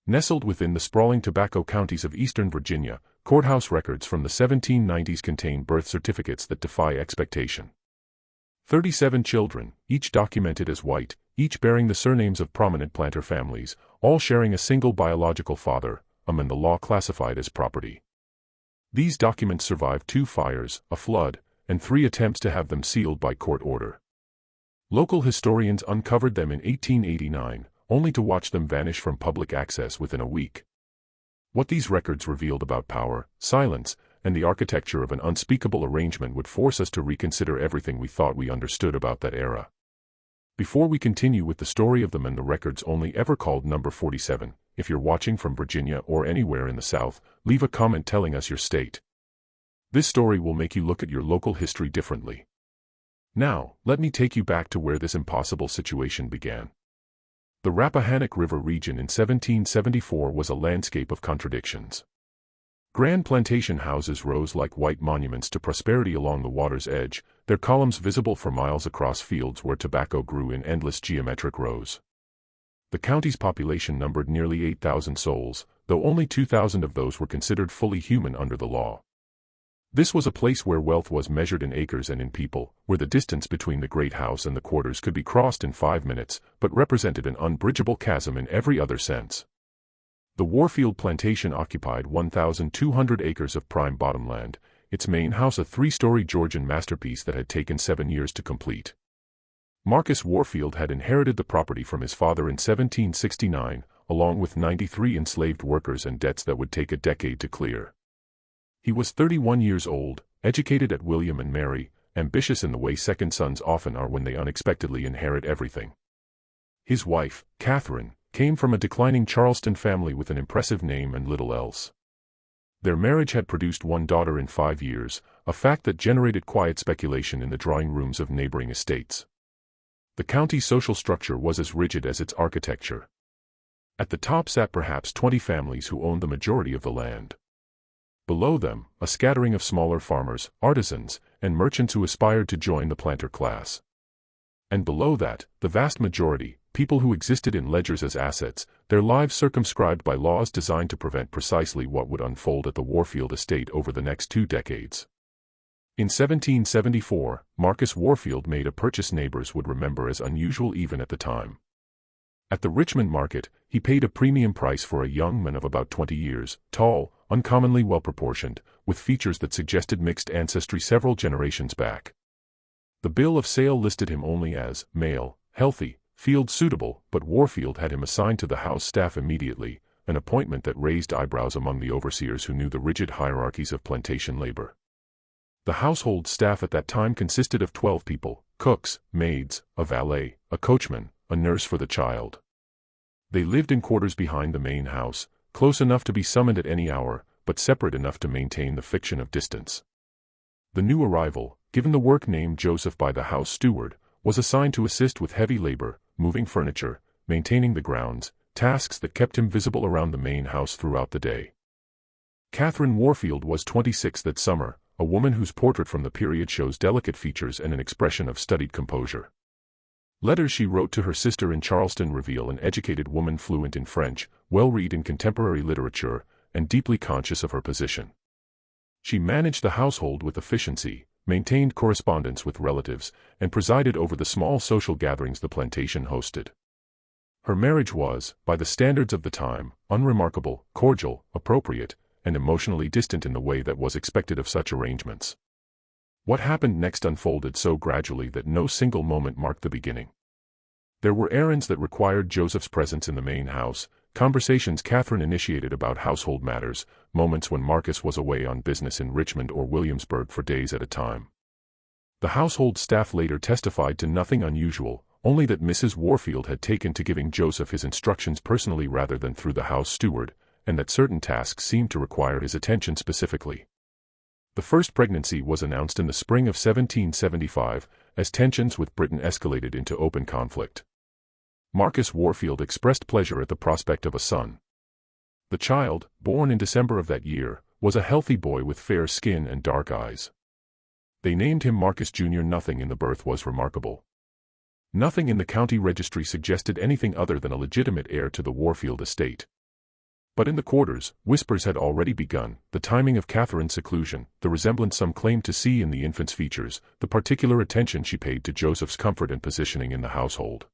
Nestled within the sprawling tobacco counties of eastern Virginia, courthouse records from the 1790s contain birth certificates that defy expectation. 37 children, each documented as white, each bearing the surnames of prominent planter families, all sharing a single biological father, a man the law classified as property. These documents survived 2 fires, a flood, and 3 attempts to have them sealed by court order. Local historians uncovered them in 1889, only to watch them vanish from public access within a week. What these records revealed about power, silence, and the architecture of an unspeakable arrangement would force us to reconsider everything we thought we understood about that era. Before we continue with the story of the man the records only ever called number 47, if you're watching from Virginia or anywhere in the South, leave a comment telling us your state. This story will make you look at your local history differently. Now, let me take you back to where this impossible situation began. The Rappahannock River region in 1774 was a landscape of contradictions. Grand plantation houses rose like white monuments to prosperity along the water's edge, their columns visible for miles across fields where tobacco grew in endless geometric rows. The county's population numbered nearly 8,000 souls, though only 2,000 of those were considered fully human under the law. This was a place where wealth was measured in acres and in people, where the distance between the great house and the quarters could be crossed in 5 minutes, but represented an unbridgeable chasm in every other sense. The Warfield plantation occupied 1,200 acres of prime bottomland, its main house a 3-story Georgian masterpiece that had taken 7 years to complete. Marcus Warfield had inherited the property from his father in 1769, along with 93 enslaved workers and debts that would take a decade to clear. He was 31 years old, educated at William and Mary, ambitious in the way second sons often are when they unexpectedly inherit everything. His wife, Catherine, came from a declining Charleston family with an impressive name and little else. Their marriage had produced 1 daughter in 5 years, a fact that generated quiet speculation in the drawing rooms of neighboring estates. The county's social structure was as rigid as its architecture. At the top sat perhaps 20 families who owned the majority of the land. Below them, a scattering of smaller farmers, artisans, and merchants who aspired to join the planter class. And below that, the vast majority, people who existed in ledgers as assets, their lives circumscribed by laws designed to prevent precisely what would unfold at the Warfield estate over the next 2 decades. In 1774, Marcus Warfield made a purchase neighbors would remember as unusual even at the time. At the Richmond market, he paid a premium price for a young man of about 20 years, tall, uncommonly well-proportioned, with features that suggested mixed ancestry several generations back. The bill of sale listed him only as male, healthy, field suitable, but Warfield had him assigned to the house staff immediately, an appointment that raised eyebrows among the overseers who knew the rigid hierarchies of plantation labor. The household staff at that time consisted of 12 people: cooks, maids, a valet, a coachman, a nurse for the child. They lived in quarters behind the main house, close enough to be summoned at any hour, but separate enough to maintain the fiction of distance. The new arrival, given the work named Joseph by the house steward, was assigned to assist with heavy labor, moving furniture, maintaining the grounds, tasks that kept him visible around the main house throughout the day. Catherine Warfield was 26 that summer, a woman whose portrait from the period shows delicate features and an expression of studied composure. Letters she wrote to her sister in Charleston reveal an educated woman fluent in French, well-read in contemporary literature, and deeply conscious of her position. She managed the household with efficiency, maintained correspondence with relatives, and presided over the small social gatherings the plantation hosted. Her marriage was, by the standards of the time, unremarkable, cordial, appropriate, and emotionally distant in the way that was expected of such arrangements. What happened next unfolded so gradually that no single moment marked the beginning. There were errands that required Joseph's presence in the main house, conversations Catherine initiated about household matters, moments when Marcus was away on business in Richmond or Williamsburg for days at a time. The household staff later testified to nothing unusual, only that Mrs. Warfield had taken to giving Joseph his instructions personally rather than through the house steward, and that certain tasks seemed to require his attention specifically. The first pregnancy was announced in the spring of 1775, as tensions with Britain escalated into open conflict. Marcus Warfield expressed pleasure at the prospect of a son. The child, born in December of that year, was a healthy boy with fair skin and dark eyes. They named him Marcus Jr. Nothing in the birth was remarkable. Nothing in the county registry suggested anything other than a legitimate heir to the Warfield estate. But in the quarters, whispers had already begun: the timing of Catherine's seclusion, the resemblance some claimed to see in the infant's features, the particular attention she paid to Joseph's comfort and positioning in the household.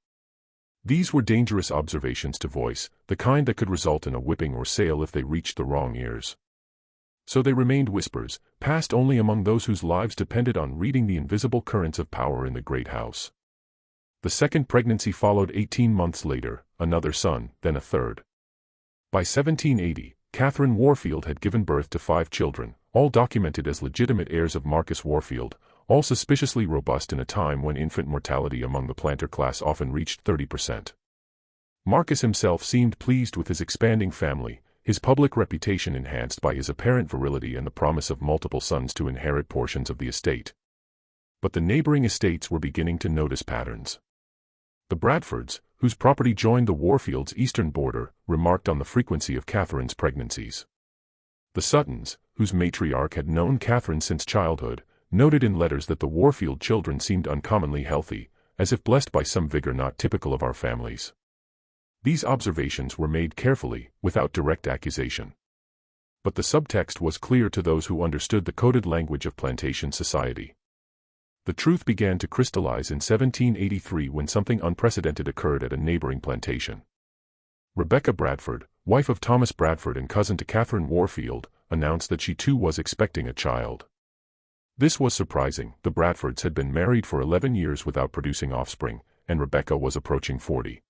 These were dangerous observations to voice, the kind that could result in a whipping or sale if they reached the wrong ears. So they remained whispers, passed only among those whose lives depended on reading the invisible currents of power in the great house. The second pregnancy followed 18 months later, another son, then a third. By 1780, Catherine Warfield had given birth to 5 children, all documented as legitimate heirs of Marcus Warfield, all suspiciously robust in a time when infant mortality among the planter class often reached 30%. Marcus himself seemed pleased with his expanding family, his public reputation enhanced by his apparent virility and the promise of multiple sons to inherit portions of the estate. But the neighboring estates were beginning to notice patterns. The Bradfords, whose property joined the Warfields' eastern border, remarked on the frequency of Catherine's pregnancies. The Suttons, whose matriarch had known Catherine since childhood, noted in letters that the Warfield children seemed uncommonly healthy, as if blessed by some vigor not typical of our families. These observations were made carefully, without direct accusation. But the subtext was clear to those who understood the coded language of plantation society. The truth began to crystallize in 1783 when something unprecedented occurred at a neighboring plantation. Rebecca Bradford, wife of Thomas Bradford and cousin to Catherine Warfield, announced that she too was expecting a child. This was surprising. The Bradfords had been married for 11 years without producing offspring, and Rebecca was approaching 40.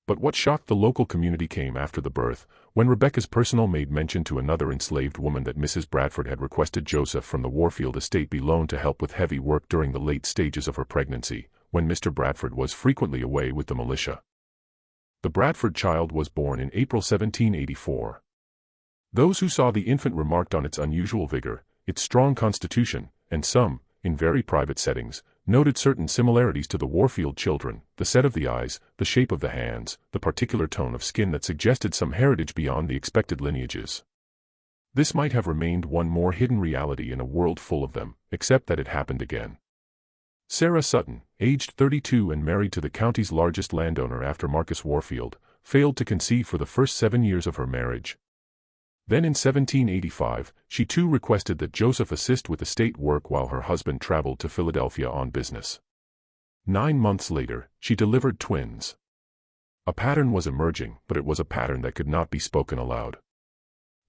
But what shocked the local community came after the birth, when Rebecca's personal maid mentioned to another enslaved woman that Mrs. Bradford had requested Joseph from the Warfield estate be loaned to help with heavy work during the late stages of her pregnancy, when Mr. Bradford was frequently away with the militia. The Bradford child was born in April 1784. Those who saw the infant remarked on its unusual vigor, its strong constitution, and some, in very private settings, noted certain similarities to the Warfield children: the set of the eyes, the shape of the hands, the particular tone of skin that suggested some heritage beyond the expected lineages. This might have remained one more hidden reality in a world full of them, except that it happened again. Sarah Sutton, aged 32 and married to the county's largest landowner after Marcus Warfield, failed to conceive for the first 7 years of her marriage. Then in 1785, she too requested that Joseph assist with estate work while her husband traveled to Philadelphia on business. 9 months later, she delivered twins. A pattern was emerging, but it was a pattern that could not be spoken aloud.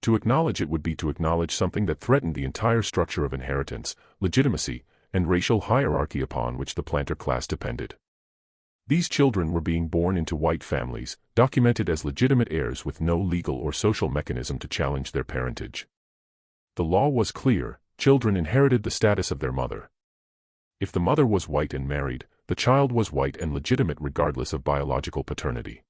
To acknowledge it would be to acknowledge something that threatened the entire structure of inheritance, legitimacy, and racial hierarchy upon which the planter class depended. These children were being born into white families, documented as legitimate heirs with no legal or social mechanism to challenge their parentage. The law was clear: children inherited the status of their mother. If the mother was white and married, the child was white and legitimate regardless of biological paternity.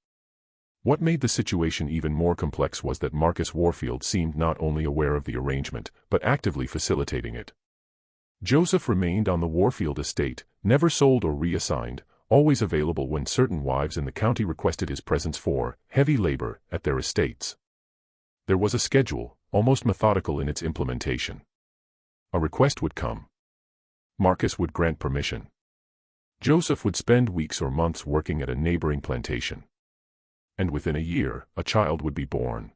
What made the situation even more complex was that Marcus Warfield seemed not only aware of the arrangement, but actively facilitating it. Joseph remained on the Warfield estate, never sold or reassigned, always available when certain wives in the county requested his presence for heavy labor at their estates. There was a schedule, almost methodical in its implementation. A request would come. Marcus would grant permission. Joseph would spend weeks or months working at a neighboring plantation. And within a year, a child would be born.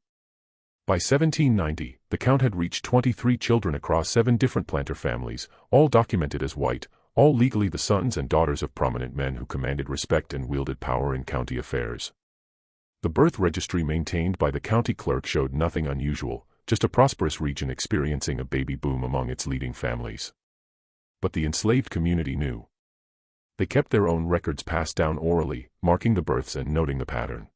By 1790, the count had reached 23 children across 7 different planter families, all documented as white, all legally the sons and daughters of prominent men who commanded respect and wielded power in county affairs. The birth registry maintained by the county clerk showed nothing unusual, just a prosperous region experiencing a baby boom among its leading families. But the enslaved community knew. They kept their own records passed down orally, marking the births and noting the pattern.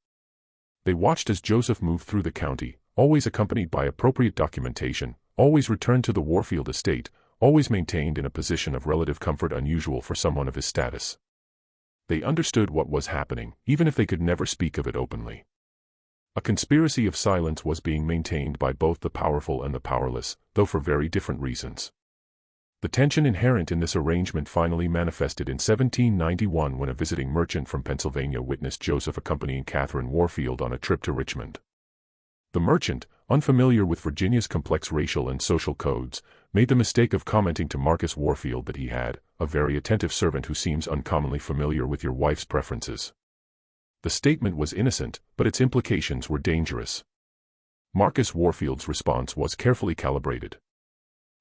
They watched as Joseph moved through the county, always accompanied by appropriate documentation, always returned to the Warfield estate, always maintained in a position of relative comfort unusual for someone of his status. They understood what was happening, even if they could never speak of it openly. A conspiracy of silence was being maintained by both the powerful and the powerless, though for very different reasons. The tension inherent in this arrangement finally manifested in 1791 when a visiting merchant from Pennsylvania witnessed Joseph accompanying Catherine Warfield on a trip to Richmond. The merchant, unfamiliar with Virginia's complex racial and social codes, made the mistake of commenting to Marcus Warfield that he had a very attentive servant who seems uncommonly familiar with your wife's preferences. The statement was innocent, but its implications were dangerous. Marcus Warfield's response was carefully calibrated.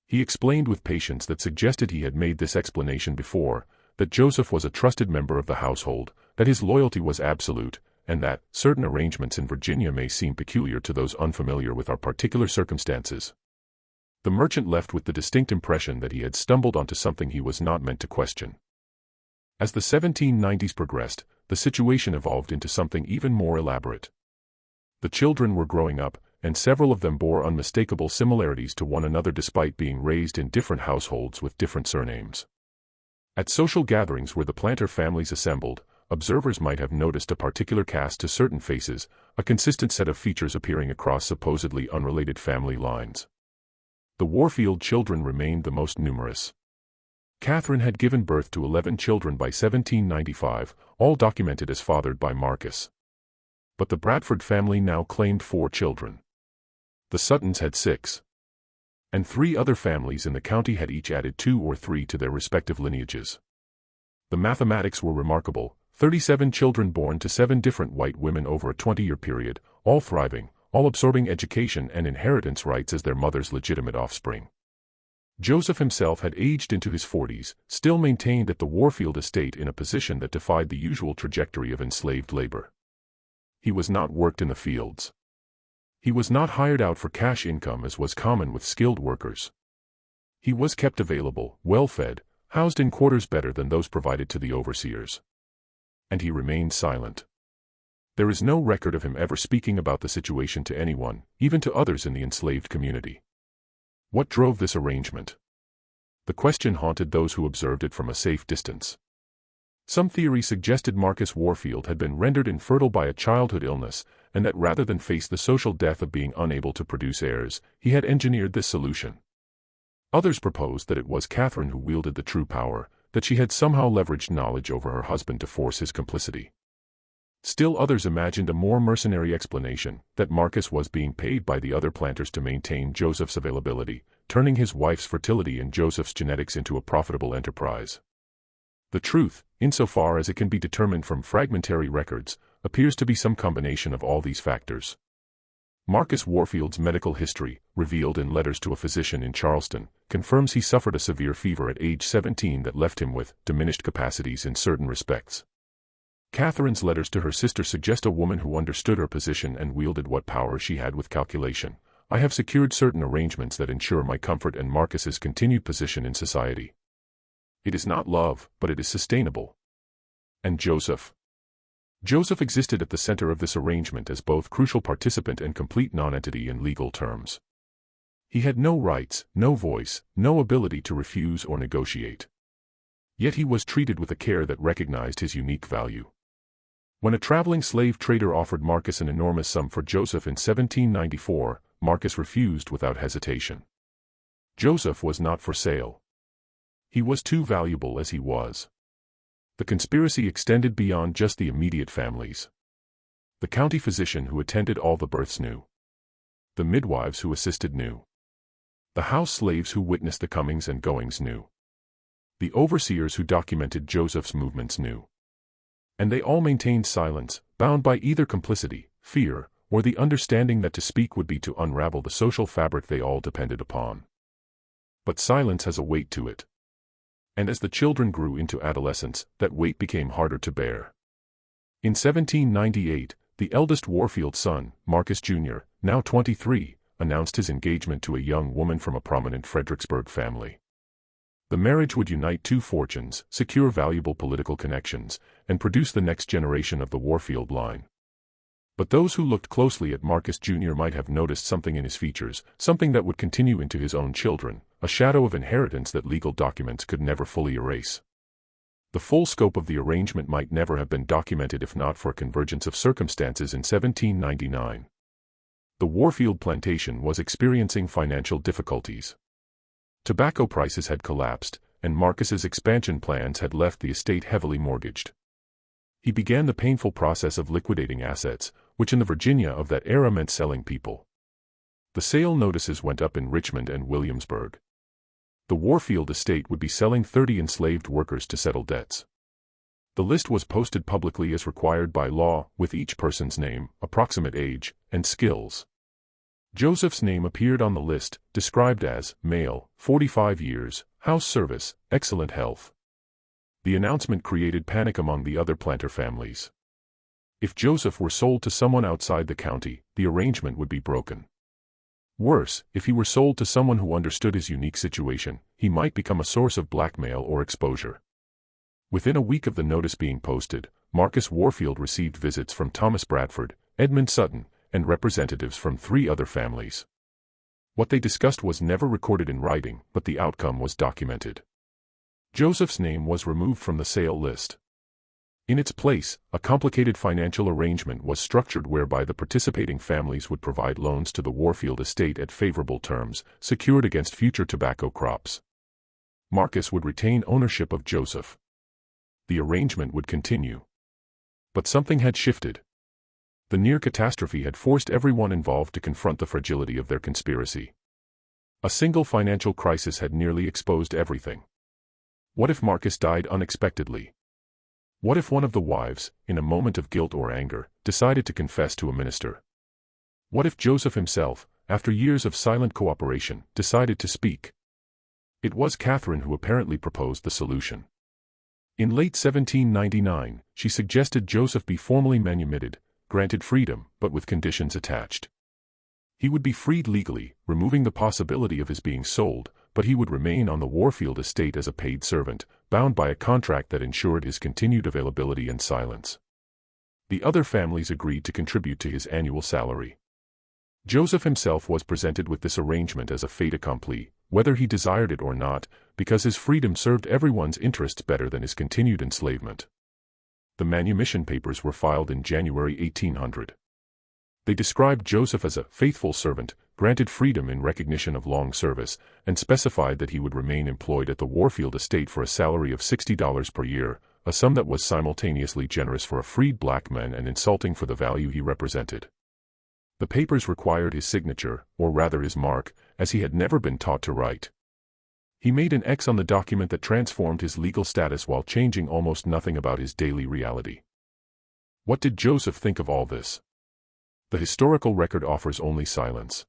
He explained with patience that suggested he had made this explanation before, that Joseph was a trusted member of the household, that his loyalty was absolute, and that certain arrangements in Virginia may seem peculiar to those unfamiliar with our particular circumstances. The merchant left with the distinct impression that he had stumbled onto something he was not meant to question. As the 1790s progressed, the situation evolved into something even more elaborate. The children were growing up, and several of them bore unmistakable similarities to one another despite being raised in different households with different surnames. At social gatherings where the planter families assembled, observers might have noticed a particular cast to certain faces, a consistent set of features appearing across supposedly unrelated family lines. The Warfield children remained the most numerous. Catherine had given birth to 11 children by 1795, all documented as fathered by Marcus. But the Bradford family now claimed 4 children. The Suttons had 6. And 3 other families in the county had each added 2 or 3 to their respective lineages. The mathematics were remarkable: 37 children born to 7 different white women over a 20-year period, all thriving, all absorbing education and inheritance rights as their mother's legitimate offspring. Joseph himself had aged into his 40s, still maintained at the Warfield estate in a position that defied the usual trajectory of enslaved labor. He was not worked in the fields. He was not hired out for cash income as was common with skilled workers. He was kept available, well-fed, housed in quarters better than those provided to the overseers. And he remained silent. There is no record of him ever speaking about the situation to anyone, even to others in the enslaved community. What drove this arrangement? The question haunted those who observed it from a safe distance. Some theory suggested Marcus Warfield had been rendered infertile by a childhood illness, and that rather than face the social death of being unable to produce heirs, he had engineered this solution. Others proposed that it was Catherine who wielded the true power, that she had somehow leveraged knowledge over her husband to force his complicity. Still others imagined a more mercenary explanation, that Marcus was being paid by the other planters to maintain Joseph's availability, turning his wife's fertility and Joseph's genetics into a profitable enterprise. The truth, insofar as it can be determined from fragmentary records, appears to be some combination of all these factors. Marcus Warfield's medical history, revealed in letters to a physician in Charleston, confirms he suffered a severe fever at age 17 that left him with diminished capacities in certain respects. Catherine's letters to her sister suggest a woman who understood her position and wielded what power she had with calculation. I have secured certain arrangements that ensure my comfort and Marcus's continued position in society. It is not love, but it is sustainable. And Joseph? Joseph existed at the center of this arrangement as both crucial participant and complete nonentity in legal terms. He had no rights, no voice, no ability to refuse or negotiate. Yet he was treated with a care that recognized his unique value. When a traveling slave trader offered Marcus an enormous sum for Joseph in 1794, Marcus refused without hesitation. Joseph was not for sale. He was too valuable as he was. The conspiracy extended beyond just the immediate families. The county physician who attended all the births knew. The midwives who assisted knew. The house slaves who witnessed the comings and goings knew. The overseers who documented Joseph's movements knew. And they all maintained silence, bound by either complicity, fear, or the understanding that to speak would be to unravel the social fabric they all depended upon. But silence has a weight to it. And as the children grew into adolescence, that weight became harder to bear. In 1798, the eldest Warfield son, Marcus Jr., now 23, announced his engagement to a young woman from a prominent Fredericksburg family. The marriage would unite 2 fortunes, secure valuable political connections, and produce the next generation of the Warfield line. But those who looked closely at Marcus Jr. might have noticed something in his features, something that would continue into his own children, a shadow of inheritance that legal documents could never fully erase. The full scope of the arrangement might never have been documented if not for a convergence of circumstances in 1799. The Warfield plantation was experiencing financial difficulties. Tobacco prices had collapsed, and Marcus's expansion plans had left the estate heavily mortgaged. He began the painful process of liquidating assets, which in the Virginia of that era meant selling people. The sale notices went up in Richmond and Williamsburg. The Warfield estate would be selling 30 enslaved workers to settle debts. The list was posted publicly as required by law, with each person's name, approximate age, and skills. Joseph's name appeared on the list, described as male, 45 years, house service, excellent health. The announcement created panic among the other planter families. If Joseph were sold to someone outside the county, the arrangement would be broken. Worse, if he were sold to someone who understood his unique situation, he might become a source of blackmail or exposure. Within a week of the notice being posted, Marcus Warfield received visits from Thomas Bradford, Edmund Sutton, and representatives from 3 other families. What they discussed was never recorded in writing, but the outcome was documented. Joseph's name was removed from the sale list. In its place, a complicated financial arrangement was structured whereby the participating families would provide loans to the Warfield estate at favorable terms, secured against future tobacco crops. Marcus would retain ownership of Joseph. The arrangement would continue. But something had shifted. The near catastrophe had forced everyone involved to confront the fragility of their conspiracy. A single financial crisis had nearly exposed everything. What if Marcus died unexpectedly? What if one of the wives, in a moment of guilt or anger, decided to confess to a minister? What if Joseph himself, after years of silent cooperation, decided to speak? It was Catherine who apparently proposed the solution. In late 1799, she suggested Joseph be formally manumitted, granted freedom, but with conditions attached. He would be freed legally, removing the possibility of his being sold, but he would remain on the Warfield estate as a paid servant, bound by a contract that ensured his continued availability and silence. The other families agreed to contribute to his annual salary. Joseph himself was presented with this arrangement as a fait accompli, whether he desired it or not, because his freedom served everyone's interests better than his continued enslavement. The manumission papers were filed in January 1800. They described Joseph as a faithful servant, granted freedom in recognition of long service, and specified that he would remain employed at the Warfield estate for a salary of $60 per year, a sum that was simultaneously generous for a freed black man and insulting for the value he represented. The papers required his signature, or rather his mark, as he had never been taught to write. He made an X on the document that transformed his legal status while changing almost nothing about his daily reality. What did Joseph think of all this? The historical record offers only silence.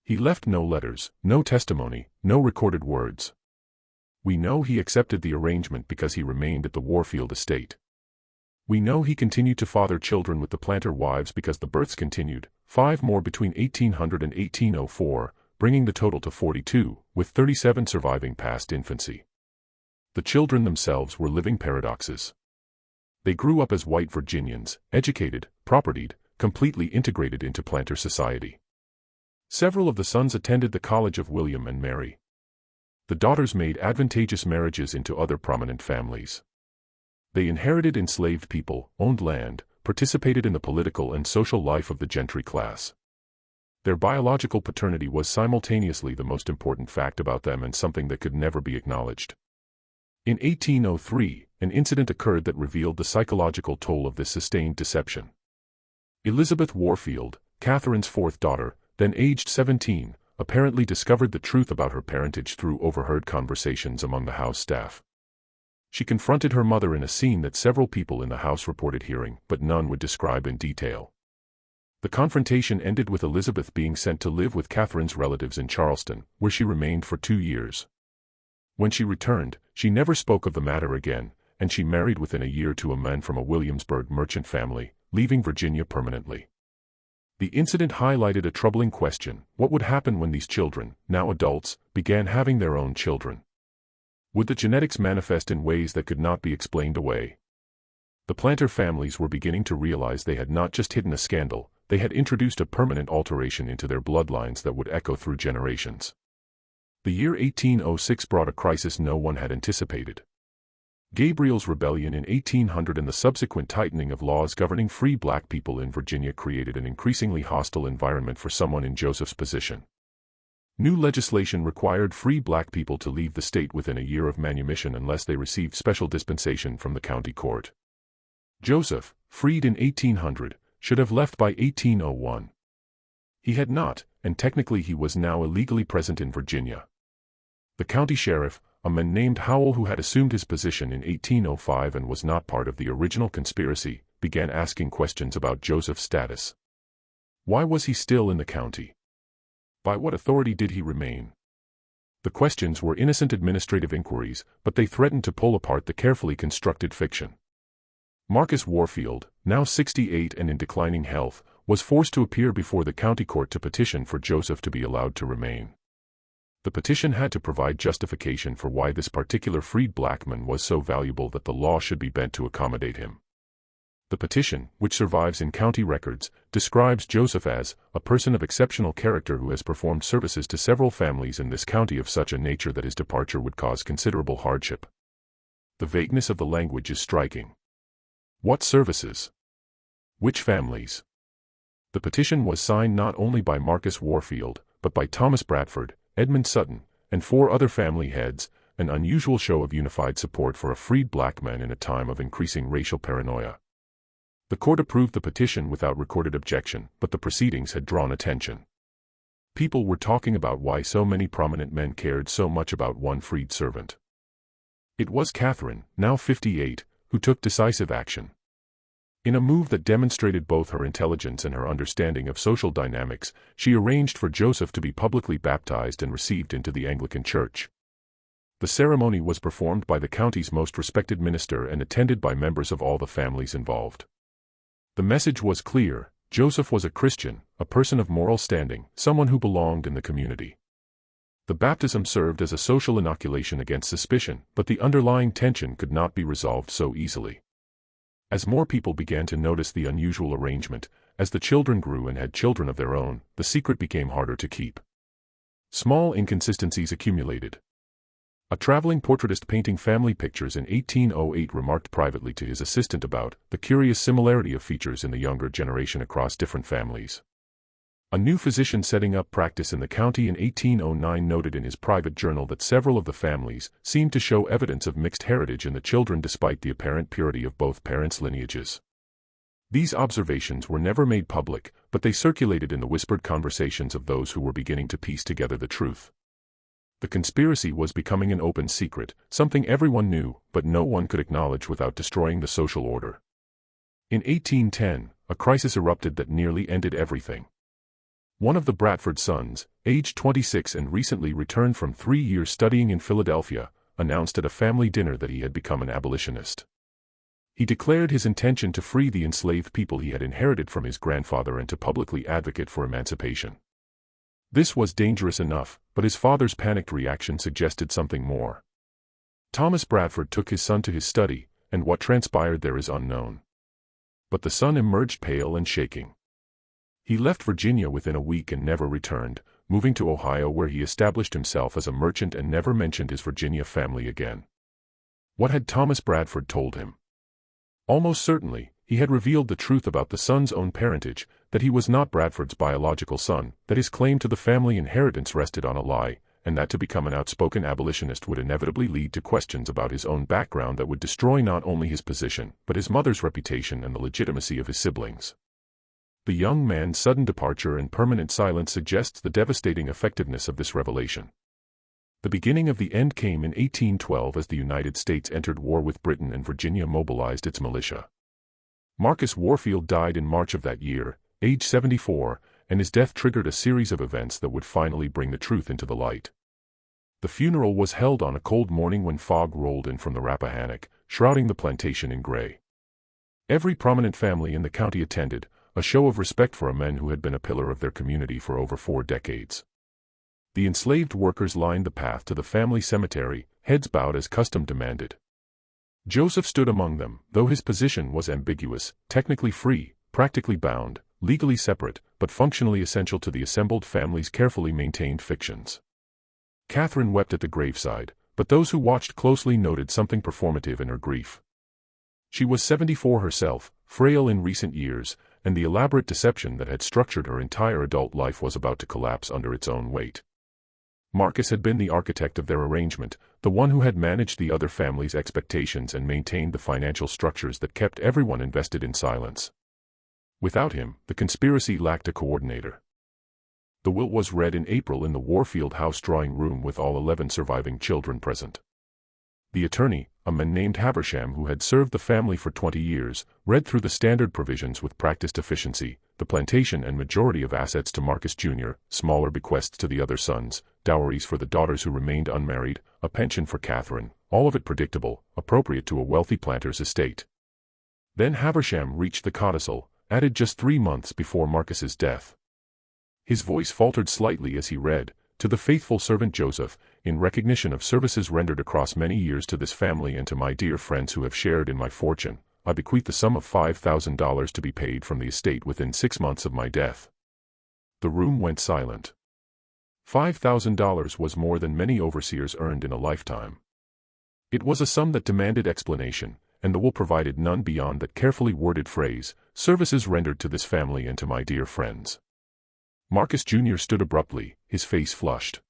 He left no letters, no testimony, no recorded words. We know he accepted the arrangement because he remained at the Warfield estate. We know he continued to father children with the planter wives because the births continued, 5 more between 1800 and 1804, bringing the total to 42, with 37 surviving past infancy. The children themselves were living paradoxes. They grew up as white Virginians, educated, propertied, completely integrated into planter society. Several of the sons attended the College of William and Mary. The daughters made advantageous marriages into other prominent families. They inherited enslaved people, owned land, participated in the political and social life of the gentry class. Their biological paternity was simultaneously the most important fact about them and something that could never be acknowledged. In 1803, an incident occurred that revealed the psychological toll of this sustained deception. Elizabeth Warfield, Catherine's 4th daughter, then aged 17, apparently discovered the truth about her parentage through overheard conversations among the house staff. She confronted her mother in a scene that several people in the house reported hearing, but none would describe in detail. The confrontation ended with Elizabeth being sent to live with Catherine's relatives in Charleston, where she remained for 2 years. When she returned, she never spoke of the matter again, and she married within a year to a man from a Williamsburg merchant family, leaving Virginia permanently. The incident highlighted a troubling question: what would happen when these children, now adults, began having their own children? Would the genetics manifest in ways that could not be explained away? The planter families were beginning to realize they had not just hidden a scandal, they had introduced a permanent alteration into their bloodlines that would echo through generations. The year 1806 brought a crisis no one had anticipated. Gabriel's rebellion in 1800 and the subsequent tightening of laws governing free black people in Virginia created an increasingly hostile environment for someone in Joseph's position. New legislation required free black people to leave the state within a year of manumission unless they received special dispensation from the county court. Joseph, freed in 1800, should have left by 1801. He had not, and technically he was now illegally present in Virginia. The county sheriff, a man named Howell who had assumed his position in 1805 and was not part of the original conspiracy, began asking questions about Joseph's status. Why was he still in the county? By what authority did he remain? The questions were innocent administrative inquiries, but they threatened to pull apart the carefully constructed fiction. Marcus Warfield, now 68 and in declining health, was forced to appear before the county court to petition for Joseph to be allowed to remain. The petition had to provide justification for why this particular freed black man was so valuable that the law should be bent to accommodate him. The petition, which survives in county records, describes Joseph as a person of exceptional character who has performed services to several families in this county of such a nature that his departure would cause considerable hardship. The vagueness of the language is striking. What services? Which families? The petition was signed not only by Marcus Warfield, but by Thomas Bradford, Edmund Sutton, and 4 other family heads, an unusual show of unified support for a freed black man in a time of increasing racial paranoia. The court approved the petition without recorded objection, but the proceedings had drawn attention. People were talking about why so many prominent men cared so much about one freed servant. It was Catherine, now 58, who took decisive action. In a move that demonstrated both her intelligence and her understanding of social dynamics, she arranged for Joseph to be publicly baptized and received into the Anglican Church. The ceremony was performed by the county's most respected minister and attended by members of all the families involved. The message was clear: Joseph was a Christian, a person of moral standing, someone who belonged in the community. The baptism served as a social inoculation against suspicion, but the underlying tension could not be resolved so easily. As more people began to notice the unusual arrangement, as the children grew and had children of their own, the secret became harder to keep. Small inconsistencies accumulated. A traveling portraitist painting family pictures in 1808 remarked privately to his assistant about the curious similarity of features in the younger generation across different families. A new physician setting up practice in the county in 1809 noted in his private journal that several of the families seemed to show evidence of mixed heritage in the children despite the apparent purity of both parents' lineages. These observations were never made public, but they circulated in the whispered conversations of those who were beginning to piece together the truth. The conspiracy was becoming an open secret, something everyone knew, but no one could acknowledge without destroying the social order. In 1810, a crisis erupted that nearly ended everything. One of the Bradford sons, aged 26 and recently returned from 3 years studying in Philadelphia, announced at a family dinner that he had become an abolitionist. He declared his intention to free the enslaved people he had inherited from his grandfather and to publicly advocate for emancipation. This was dangerous enough, but his father's panicked reaction suggested something more. Thomas Bradford took his son to his study, and what transpired there is unknown. But the son emerged pale and shaking. He left Virginia within a week and never returned, moving to Ohio where he established himself as a merchant and never mentioned his Virginia family again. What had Thomas Bradford told him? Almost certainly, he had revealed the truth about the son's own parentage, that he was not Bradford's biological son, that his claim to the family inheritance rested on a lie, and that to become an outspoken abolitionist would inevitably lead to questions about his own background that would destroy not only his position, but his mother's reputation and the legitimacy of his siblings. The young man's sudden departure and permanent silence suggests the devastating effectiveness of this revelation. The beginning of the end came in 1812 as the United States entered war with Britain and Virginia mobilized its militia. Marcus Warfield died in March of that year, age 74, and his death triggered a series of events that would finally bring the truth into the light. The funeral was held on a cold morning when fog rolled in from the Rappahannock, shrouding the plantation in gray. Every prominent family in the county attended, a show of respect for a man who had been a pillar of their community for over 4 decades. The enslaved workers lined the path to the family cemetery, heads bowed as custom demanded. Joseph stood among them, though his position was ambiguous, technically free, practically bound, legally separate, but functionally essential to the assembled family's carefully maintained fictions. Catherine wept at the graveside, but those who watched closely noted something performative in her grief. She was 74 herself, frail in recent years, and the elaborate deception that had structured her entire adult life was about to collapse under its own weight. Marcus had been the architect of their arrangement, the one who had managed the other family's expectations and maintained the financial structures that kept everyone invested in silence. Without him, the conspiracy lacked a coordinator. The will was read in April in the Warfield House drawing room with all 11 surviving children present. The attorney, a man named Haversham who had served the family for 20 years, read through the standard provisions with practiced efficiency: the plantation and majority of assets to Marcus Jr., smaller bequests to the other sons, dowries for the daughters who remained unmarried, a pension for Catherine, all of it predictable, appropriate to a wealthy planter's estate. Then Haversham reached the codicil, added just 3 months before Marcus's death. His voice faltered slightly as he read, "To the faithful servant Joseph, in recognition of services rendered across many years to this family and to my dear friends who have shared in my fortune, I bequeath the sum of $5,000 to be paid from the estate within 6 months of my death." The room went silent. $5,000 was more than many overseers earned in a lifetime. It was a sum that demanded explanation, and the will provided none beyond that carefully worded phrase, "services rendered to this family and to my dear friends." Marcus Jr. stood abruptly, his face flushed.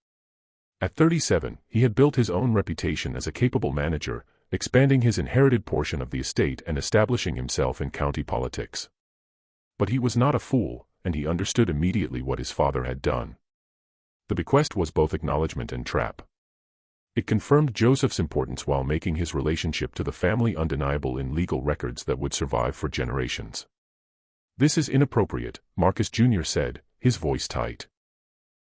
At 37, he had built his own reputation as a capable manager, expanding his inherited portion of the estate and establishing himself in county politics. But he was not a fool, and he understood immediately what his father had done. The bequest was both acknowledgment and trap. It confirmed Joseph's importance while making his relationship to the family undeniable in legal records that would survive for generations. "This is inappropriate," Marcus Jr. said, his voice tight.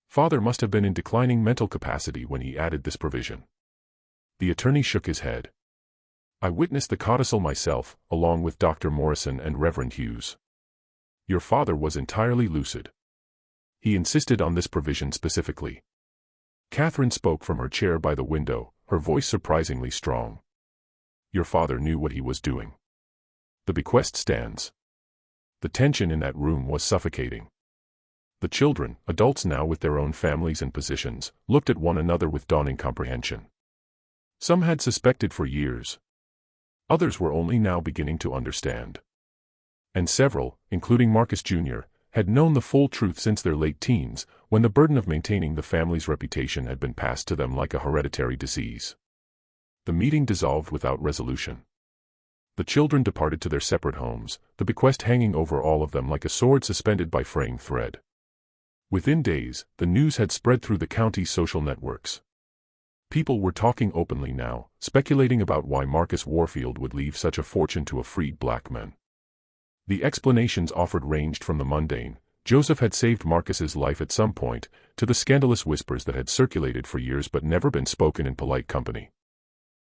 Father must have been in declining mental capacity when he added this provision. The attorney shook his head. "I witnessed the codicil myself, along with Dr. Morrison and Reverend Hughes. Your father was entirely lucid. He insisted on this provision specifically." Catherine spoke from her chair by the window, her voice surprisingly strong. "Your father knew what he was doing. The bequest stands." The tension in that room was suffocating. The children, adults now with their own families and positions, looked at one another with dawning comprehension. Some had suspected for years. Others were only now beginning to understand. And several, including Marcus Jr., had known the full truth since their late teens, when the burden of maintaining the family's reputation had been passed to them like a hereditary disease. The meeting dissolved without resolution. The children departed to their separate homes, the bequest hanging over all of them like a sword suspended by fraying thread. Within days, the news had spread through the county's social networks. People were talking openly now, speculating about why Marcus Warfield would leave such a fortune to a freed black man. The explanations offered ranged from the mundane, Joseph had saved Marcus's life at some point, to the scandalous whispers that had circulated for years but never been spoken in polite company.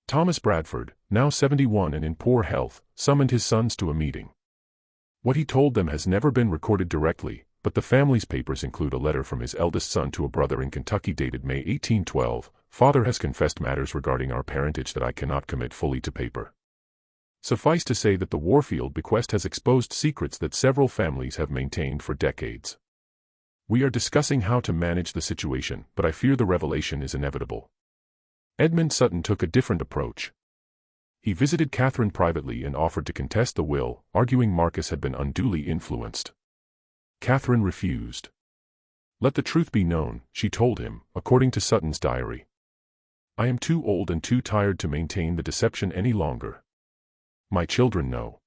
Thomas Bradford, now 71 and in poor health, summoned his sons to a meeting. What he told them has never been recorded directly, but the family's papers include a letter from his eldest son to a brother in Kentucky dated May 1812, "Father has confessed matters regarding our parentage that I cannot commit fully to paper. Suffice to say that the Warfield bequest has exposed secrets that several families have maintained for decades. We are discussing how to manage the situation, but I fear the revelation is inevitable." Edmund Sutton took a different approach. He visited Catherine privately and offered to contest the will, arguing Marcus had been unduly influenced. Catherine refused. "Let the truth be known," she told him, according to Sutton's diary. "I am too old and too tired to maintain the deception any longer. My children know.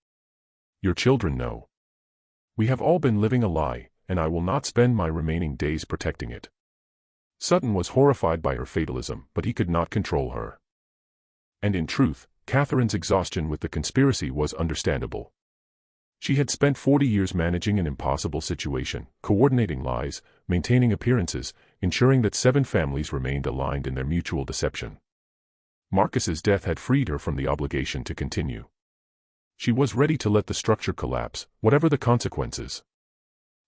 Your children know. We have all been living a lie, and I will not spend my remaining days protecting it." Sutton was horrified by her fatalism, but he could not control her. And in truth, Catherine's exhaustion with the conspiracy was understandable. She had spent 40 years managing an impossible situation, coordinating lies, maintaining appearances, ensuring that 7 families remained aligned in their mutual deception. Marcus's death had freed her from the obligation to continue. She was ready to let the structure collapse, whatever the consequences.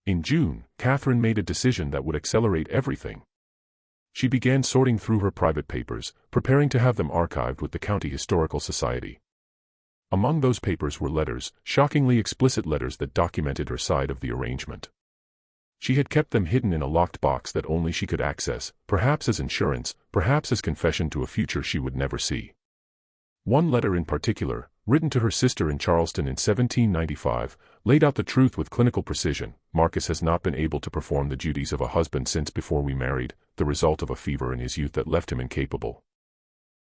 In June, Catherine made a decision that would accelerate everything. She began sorting through her private papers, preparing to have them archived with the County Historical Society. Among those papers were letters, shockingly explicit letters that documented her side of the arrangement. She had kept them hidden in a locked box that only she could access, perhaps as insurance, perhaps as confession to a future she would never see. One letter in particular, written to her sister in Charleston in 1795, laid out the truth with clinical precision. "Marcus has not been able to perform the duties of a husband since before we married, the result of a fever in his youth that left him incapable.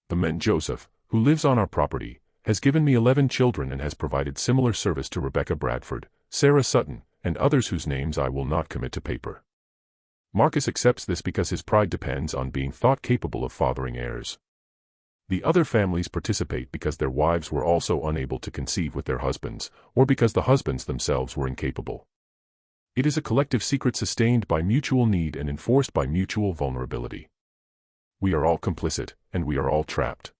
The man Joseph, who lives on our property, has given me 11 children and has provided similar service to Rebecca Bradford, Sarah Sutton, and others whose names I will not commit to paper. Marcus accepts this because his pride depends on being thought capable of fathering heirs. The other families participate because their wives were also unable to conceive with their husbands, or because the husbands themselves were incapable. It is a collective secret sustained by mutual need and enforced by mutual vulnerability. We are all complicit, and we are all trapped.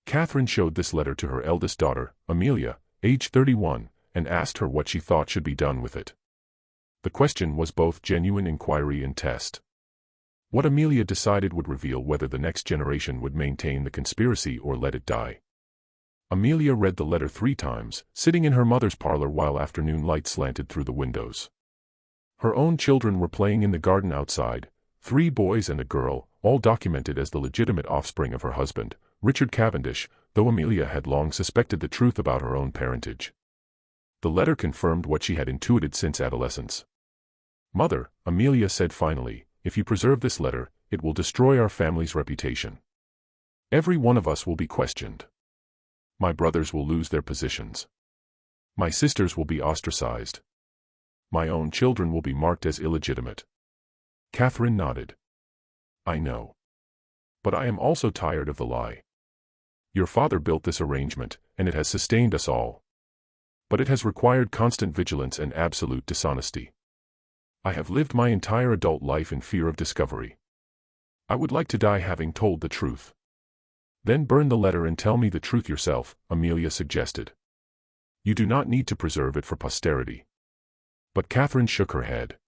Catherine showed this letter to her eldest daughter, Amelia, age 31, and asked her what she thought should be done with it. The question was both genuine inquiry and test. What Amelia decided would reveal whether the next generation would maintain the conspiracy or let it die. Amelia read the letter 3 times, sitting in her mother's parlor while afternoon light slanted through the windows. Her own children were playing in the garden outside, 3 boys and a girl, all documented as the legitimate offspring of her husband, Richard Cavendish, though Amelia had long suspected the truth about her own parentage. The letter confirmed what she had intuited since adolescence. "Mother," Amelia said finally, "if you preserve this letter, it will destroy our family's reputation. Every one of us will be questioned. My brothers will lose their positions. My sisters will be ostracized. My own children will be marked as illegitimate." Catherine nodded. "I know. But I am also tired of the lie. Your father built this arrangement, and it has sustained us all. But it has required constant vigilance and absolute dishonesty. I have lived my entire adult life in fear of discovery. I would like to die having told the truth." "Then burn the letter and tell me the truth yourself," Amelia suggested. "You do not need to preserve it for posterity." But Catherine shook her head.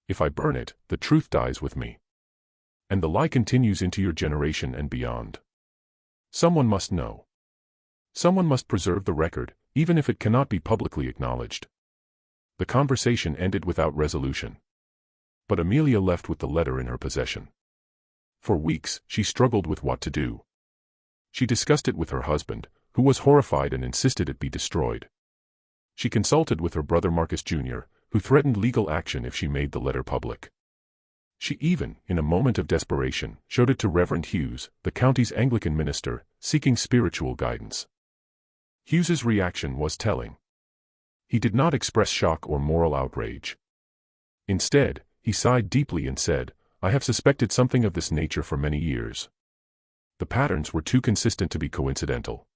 "If I burn it, the truth dies with me. And the lie continues into your generation and beyond. Someone must know. Someone must preserve the record, even if it cannot be publicly acknowledged." The conversation ended without resolution. But Amelia left with the letter in her possession. For weeks, she struggled with what to do. She discussed it with her husband, who was horrified and insisted it be destroyed. She consulted with her brother Marcus Jr., who threatened legal action if she made the letter public. She even, in a moment of desperation, showed it to Reverend Hughes, the county's Anglican minister, seeking spiritual guidance. Hughes's reaction was telling. He did not express shock or moral outrage. Instead, he sighed deeply and said, "I have suspected something of this nature for many years. The patterns were too consistent to be coincidental.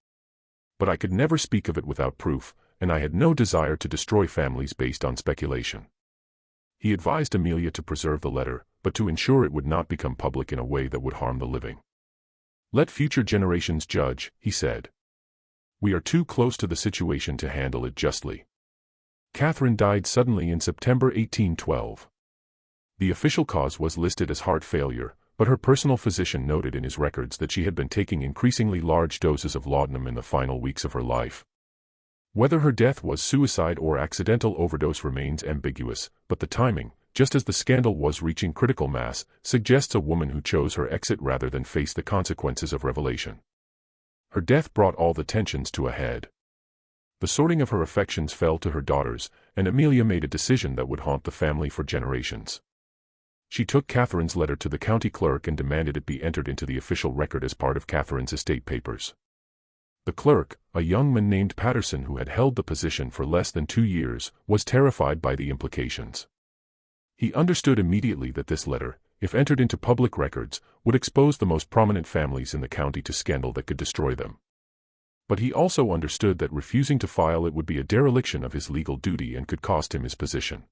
But I could never speak of it without proof, and I had no desire to destroy families based on speculation." He advised Amelia to preserve the letter, but to ensure it would not become public in a way that would harm the living. "Let future generations judge," he said. "We are too close to the situation to handle it justly." Catherine died suddenly in September 1812. The official cause was listed as heart failure, but her personal physician noted in his records that she had been taking increasingly large doses of laudanum in the final weeks of her life. Whether her death was suicide or accidental overdose remains ambiguous, but the timing, just as the scandal was reaching critical mass, suggests a woman who chose her exit rather than face the consequences of revelation. Her death brought all the tensions to a head. The sorting of her affections fell to her daughters, and Amelia made a decision that would haunt the family for generations. She took Catherine's letter to the county clerk and demanded it be entered into the official record as part of Catherine's estate papers. The clerk, a young man named Patterson who had held the position for less than 2 years, was terrified by the implications. He understood immediately that this letter, if entered into public records, would expose the most prominent families in the county to scandal that could destroy them. But he also understood that refusing to file it would be a dereliction of his legal duty and could cost him his position.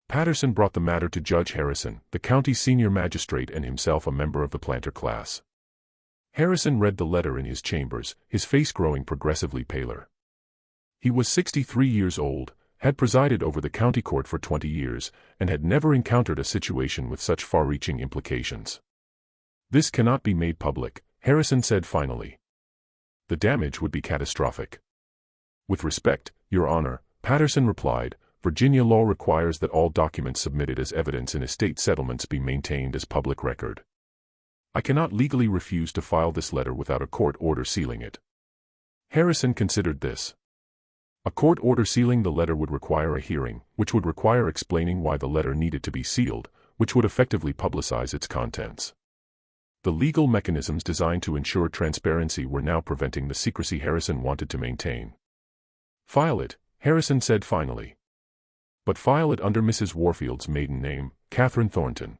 Patterson brought the matter to Judge Harrison, the county's senior magistrate and himself a member of the planter class. Harrison read the letter in his chambers, his face growing progressively paler. He was 63 years old, had presided over the county court for 20 years, and had never encountered a situation with such far-reaching implications. "This cannot be made public," Harrison said finally. "The damage would be catastrophic." "With respect, Your Honor," Patterson replied, "Virginia law requires that all documents submitted as evidence in estate settlements be maintained as public record. I cannot legally refuse to file this letter without a court order sealing it." Harrison considered this. A court order sealing the letter would require a hearing, which would require explaining why the letter needed to be sealed, which would effectively publicize its contents. The legal mechanisms designed to ensure transparency were now preventing the secrecy Harrison wanted to maintain. "File it," Harrison said finally. "But file it under Mrs. Warfield's maiden name, Catherine Thornton."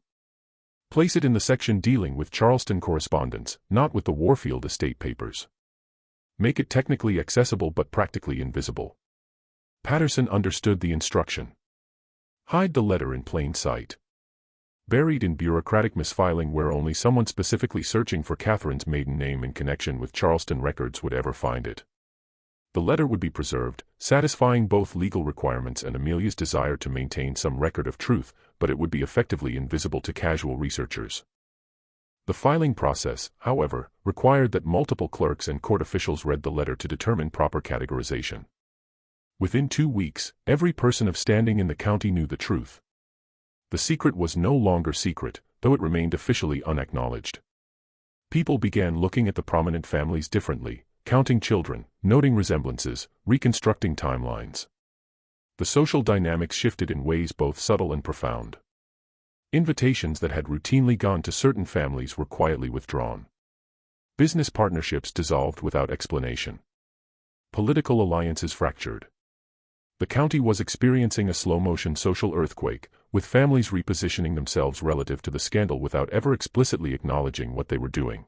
Place it in the section dealing with Charleston correspondence, not with the Warfield estate papers. Make it technically accessible but practically invisible. Patterson understood the instruction. Hide the letter in plain sight. Buried in bureaucratic misfiling where only someone specifically searching for Catherine's maiden name in connection with Charleston records would ever find it. The letter would be preserved, satisfying both legal requirements and Amelia's desire to maintain some record of truth, but it would be effectively invisible to casual researchers. The filing process, however, required that multiple clerks and court officials read the letter to determine proper categorization. Within 2 weeks, every person of standing in the county knew the truth. The secret was no longer secret, though it remained officially unacknowledged. People began looking at the prominent families differently, counting children, noting resemblances, reconstructing timelines. The social dynamics shifted in ways both subtle and profound. Invitations that had routinely gone to certain families were quietly withdrawn. Business partnerships dissolved without explanation. Political alliances fractured. The county was experiencing a slow-motion social earthquake, with families repositioning themselves relative to the scandal without ever explicitly acknowledging what they were doing.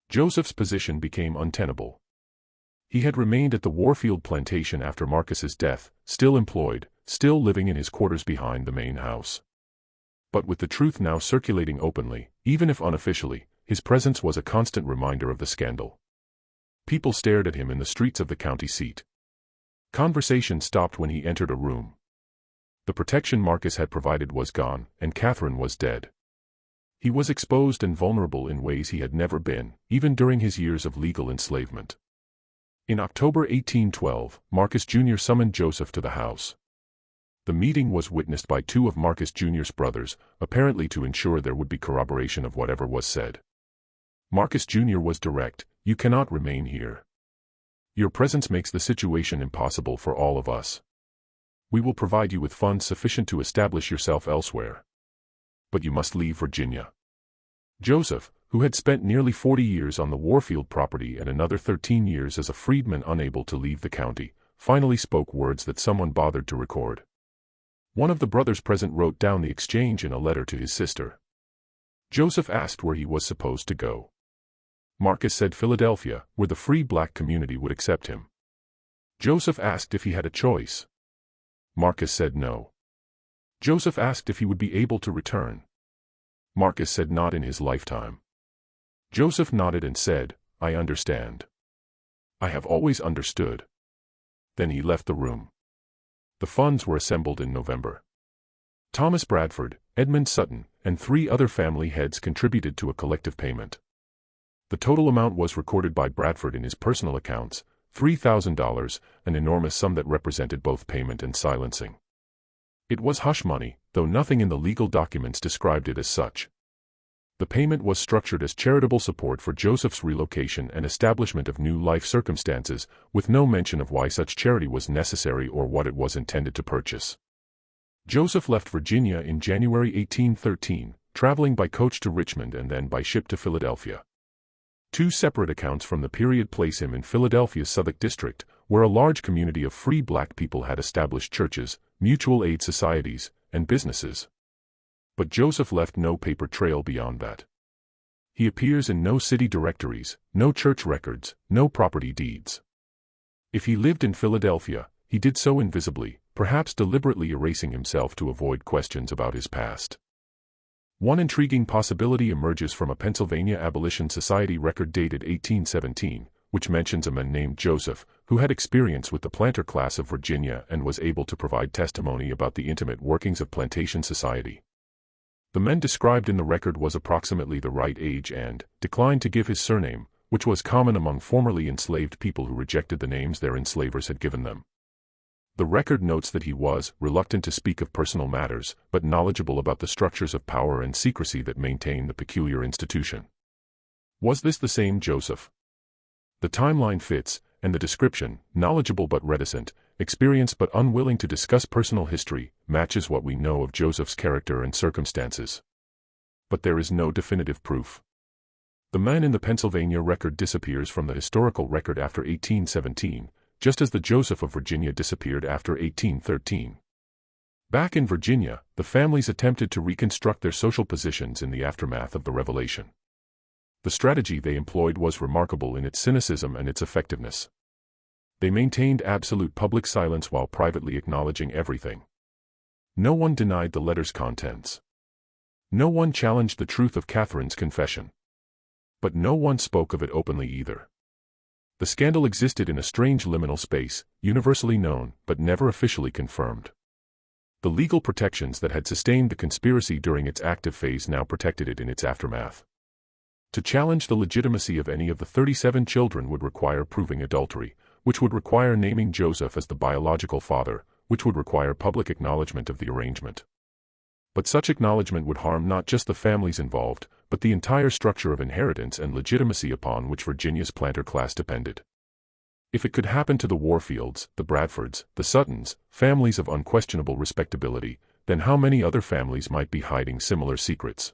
Joseph's position became untenable. He had remained at the Warfield plantation after Marcus's death, still employed, still living in his quarters behind the main house. But with the truth now circulating openly, even if unofficially, his presence was a constant reminder of the scandal. People stared at him in the streets of the county seat. Conversation stopped when he entered a room. The protection Marcus had provided was gone, and Catherine was dead. He was exposed and vulnerable in ways he had never been, even during his years of legal enslavement. In October 1812, Marcus Jr. summoned Joseph to the house. The meeting was witnessed by 2 of Marcus Jr.'s brothers, apparently to ensure there would be corroboration of whatever was said. Marcus Jr. was direct, "You cannot remain here. Your presence makes the situation impossible for all of us. We will provide you with funds sufficient to establish yourself elsewhere. But you must leave Virginia." Joseph, who had spent nearly 40 years on the Warfield property and another 13 years as a freedman unable to leave the county, finally spoke words that someone bothered to record. One of the brothers present wrote down the exchange in a letter to his sister. Joseph asked where he was supposed to go. Marcus said Philadelphia, where the free black community would accept him. Joseph asked if he had a choice. Marcus said no. Joseph asked if he would be able to return. Marcus said not in his lifetime. Joseph nodded and said, "I understand. I have always understood." Then he left the room. The funds were assembled in November. Thomas Bradford, Edmund Sutton, and 3 other family heads contributed to a collective payment. The total amount was recorded by Bradford in his personal accounts, $3,000, an enormous sum that represented both payment and silencing. It was hush money, though nothing in the legal documents described it as such. The payment was structured as charitable support for Joseph's relocation and establishment of new life circumstances, with no mention of why such charity was necessary or what it was intended to purchase. Joseph left Virginia in January 1813, traveling by coach to Richmond and then by ship to Philadelphia. 2 separate accounts from the period place him in Philadelphia's Southwark district, where a large community of free black people had established churches, mutual aid societies, and businesses. But Joseph left no paper trail beyond that. He appears in no city directories, no church records, no property deeds. If he lived in Philadelphia, he did so invisibly, perhaps deliberately erasing himself to avoid questions about his past. One intriguing possibility emerges from a Pennsylvania Abolition Society record dated 1817, which mentions a man named Joseph, who had experience with the planter class of Virginia and was able to provide testimony about the intimate workings of plantation society. The man described in the record was approximately the right age and declined to give his surname, which was common among formerly enslaved people who rejected the names their enslavers had given them. The record notes that he was reluctant to speak of personal matters, but knowledgeable about the structures of power and secrecy that maintain the peculiar institution. Was this the same Joseph? The timeline fits, and the description, knowledgeable but reticent, experienced but unwilling to discuss personal history, matches what we know of Joseph's character and circumstances. But there is no definitive proof. The man in the Pennsylvania record disappears from the historical record after 1817, just as the Joseph of Virginia disappeared after 1813. Back in Virginia, the families attempted to reconstruct their social positions in the aftermath of the revelation. The strategy they employed was remarkable in its cynicism and its effectiveness. They maintained absolute public silence while privately acknowledging everything. No one denied the letter's contents. No one challenged the truth of Catherine's confession. But no one spoke of it openly either. The scandal existed in a strange liminal space, universally known, but never officially confirmed. The legal protections that had sustained the conspiracy during its active phase now protected it in its aftermath. To challenge the legitimacy of any of the 37 children would require proving adultery, which would require naming Joseph as the biological father, which would require public acknowledgement of the arrangement. But such acknowledgement would harm not just the families involved, but the entire structure of inheritance and legitimacy upon which Virginia's planter class depended. If it could happen to the Warfields, the Bradfords, the Suttons, families of unquestionable respectability, then how many other families might be hiding similar secrets?